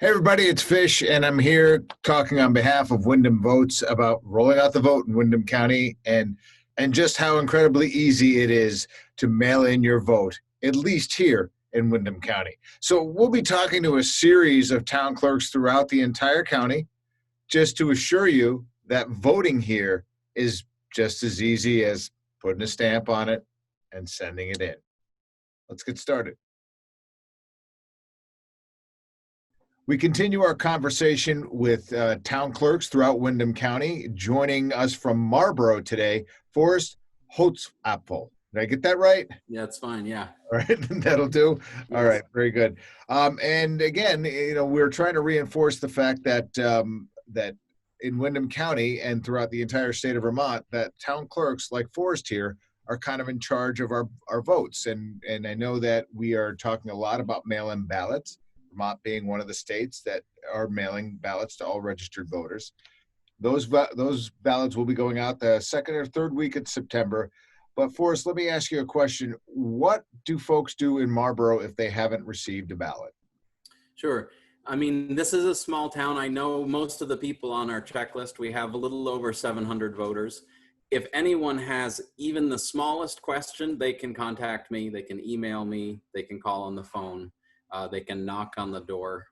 Hey everybody, it's Fish, and I'm here talking on behalf of Windham Votes about rolling out the vote in Windham County and just how incredibly easy it is to mail in your vote, at least here in Windham County. So we'll be talking to a series of town clerks throughout the entire county just to assure you that voting here is just as easy as putting a stamp on it and sending it in. Let's get started. We continue our conversation with town clerks throughout Windham County. Joining us from Marlboro today, Forrest Holzapfel. Did I get that right? Yeah, it's fine. Yeah. All right, that'll do. Yes. All right, very good. And again, we're trying to reinforce the fact that that in Windham County and throughout the entire state of Vermont, that town clerks like Forrest here are kind of in charge of our votes. And I know that we are talking a lot about mail-in ballots. Vermont being one of the states that are mailing ballots to all registered voters. Those ballots will be going out the second or third week of September. But Forrest, let me ask you a question. What do folks do in Marlboro if they haven't received a ballot? Sure. I mean, this is a small town. I know most of the people on our checklist. We have a little over 700 voters. If anyone has even the smallest question, they can contact me. They can email me. They can call on the phone. They can knock on the door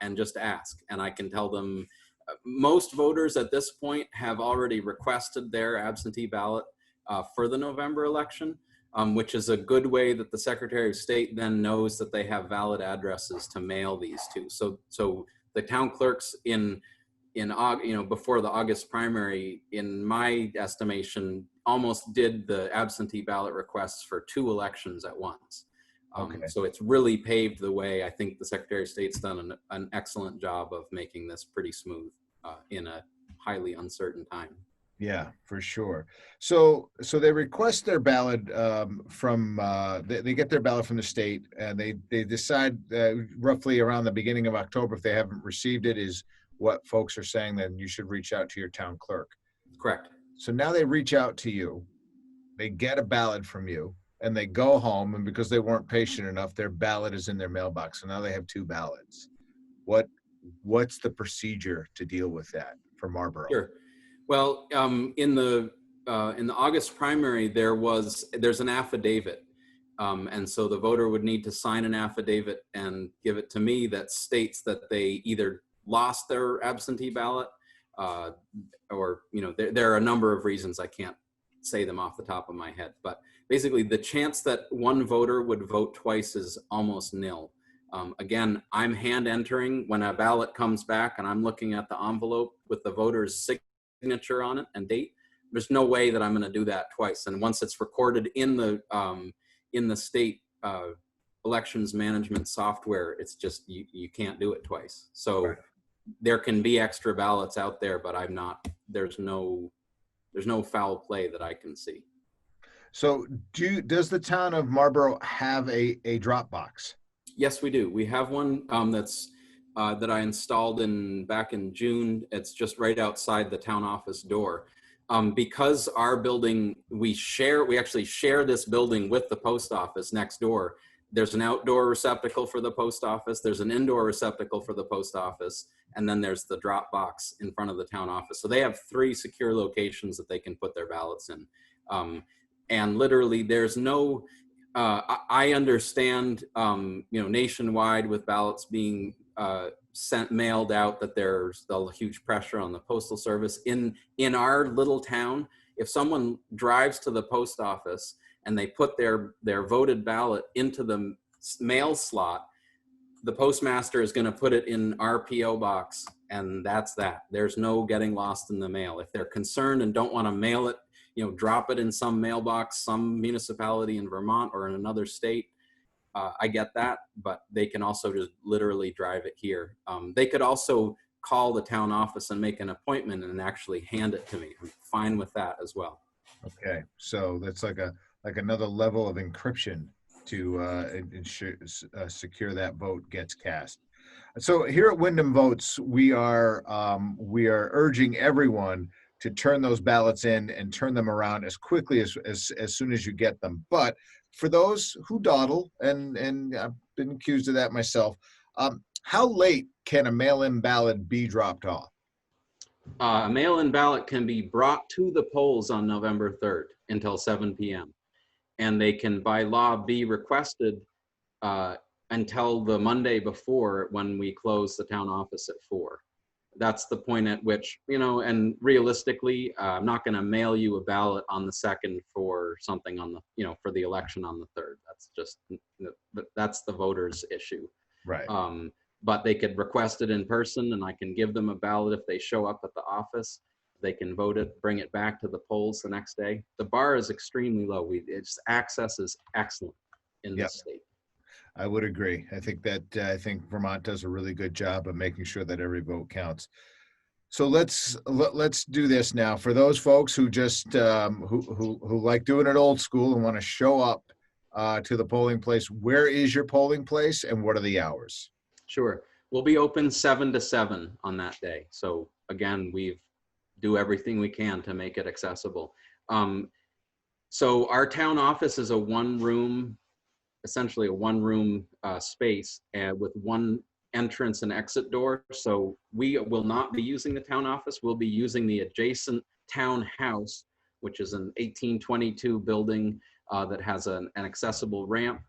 and just ask. And I can tell them most voters at this point have already requested their absentee ballot for the November election, which is a good way that the Secretary of State then knows that they have valid addresses to mail these to. So the town clerks before the August primary, in my estimation, almost did the absentee ballot requests for 2 elections at once. Okay. So it's really paved the way. I think the Secretary of State's done an excellent job of making this pretty smooth in a highly uncertain time. Yeah, for sure. So they request their ballot they get their ballot from the state, and they decide roughly around the beginning of October, if they haven't received it, is what folks are saying, then you should reach out to your town clerk. Correct. So now they reach out to you, they get a ballot from you, and they go home, and because they weren't patient enough, their ballot is in their mailbox. So now they have 2 ballots. What's the procedure to deal with that for Marlboro? Sure. Well, in the August primary, there's an affidavit, and so the voter would need to sign an affidavit and give it to me that states that they either lost their absentee ballot, or there are a number of reasons. I can't say them off the top of my head, but basically the chance that one voter would vote twice is almost nil. Again, I'm hand entering when a ballot comes back and I'm looking at the envelope with the voter's signature on it and date. There's no way that I'm going to do that twice. And once it's recorded in the state elections management software, it's just, you can't do it twice. So right. There can be extra ballots out there, but there's no foul play that I can see. So does the town of Marlboro have a drop box? Yes, we do. We have one that I installed back in June. It's just right outside the town office door. Because our building, we actually share this building with the post office next door. There's an outdoor receptacle for the post office. There's an indoor receptacle for the post office. And then there's the drop box in front of the town office. So they have 3 secure locations that they can put their ballots in. And literally there's no, I understand, nationwide with ballots being mailed out, that there's a huge pressure on the postal service. In our little town, if someone drives to the post office and they put their voted ballot into the mail slot, the postmaster is going to put it in our PO box, and that's that. There's no getting lost in the mail. If they're concerned and don't want to mail it, drop it in some mailbox, some municipality in Vermont or in another state, I get that, but they can also just literally drive it here. They could also call the town office and make an appointment and actually hand it to me. I'm fine with that as well. Okay, so that's like another level of encryption to ensure secure that vote gets cast. So here at Windham Votes, we are urging everyone to turn those ballots in and turn them around as quickly as soon as you get them. But for those who dawdle, and I've been accused of that myself, how late can a mail-in ballot be dropped off? A mail-in ballot can be brought to the polls on November 3rd until 7 p.m. And they can, by law, be requested until the Monday before, when we close the town office at 4. That's the point at which, and realistically, I'm not going to mail you a ballot on the 2nd for something on the, for the election on the 3rd. That's just, that's the voters' issue. Right. But they could request it in person, and I can give them a ballot if they show up at the office. They can vote it, bring it back to the polls the next day. The bar is extremely low. Its access is excellent in this state. I would agree. I think Vermont does a really good job of making sure that every vote counts. So let's do this now. For those folks who just who like doing it old school and want to show up to the polling place, where is your polling place and what are the hours? Sure. We'll be open 7 to 7 on that day. So again, we do everything we can to make it accessible. So our town office is essentially a one-room space with one entrance and exit door. So we will not be using the town office. We'll be using the adjacent townhouse, which is an 1822 building that has an accessible ramp.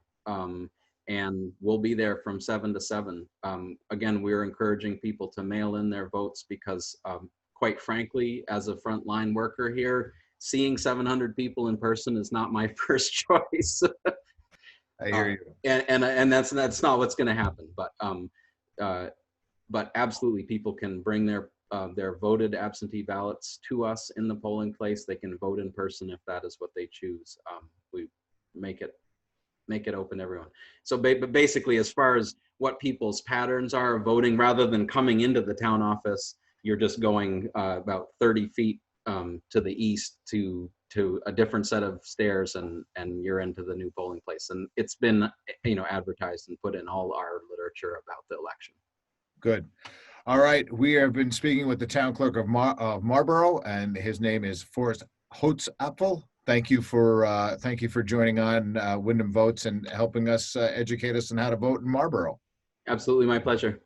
And we'll be there from 7 to 7. Again, we're encouraging people to mail in their votes because, quite frankly, as a frontline worker here, seeing 700 people in person is not my first choice. I hear you. And that's not what's going to happen. But absolutely, people can bring their voted absentee ballots to us in the polling place. They can vote in person if that is what they choose. We make it open to everyone. So basically, as far as what people's patterns are of voting, rather than coming into the town office, you're just going about 30 feet to the east to a different set of stairs, and you're into the new polling place. And it's been advertised and put in all our literature about the election. Good. All right, we have been speaking with the town clerk of Marlboro, and his name is Forrest Holzapfel. Thank you for joining on Wyndham Votes and helping us educate us on how to vote in Marlboro. Absolutely, my pleasure.